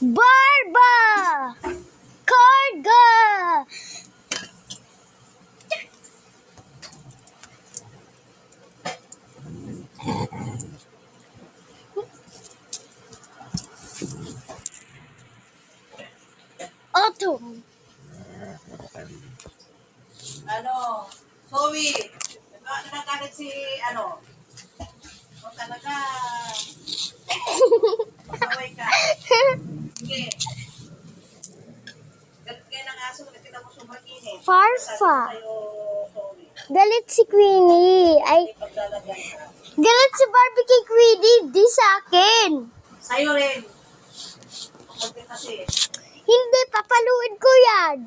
Barba! Karga! Autumn. Zoe, nagkakalit si, o talaga, pasaway ka. Sige. Galit kayo ng aso, nakita mo sobrang init. Farfa. Sa'yo, Zoe, Galit si Queenie. Ay, may paglalagyan ka. galit si Barbie kay Queenie. Di sa akin. Sa'yo rin. Kasi, Hindi, papaluin ko yan.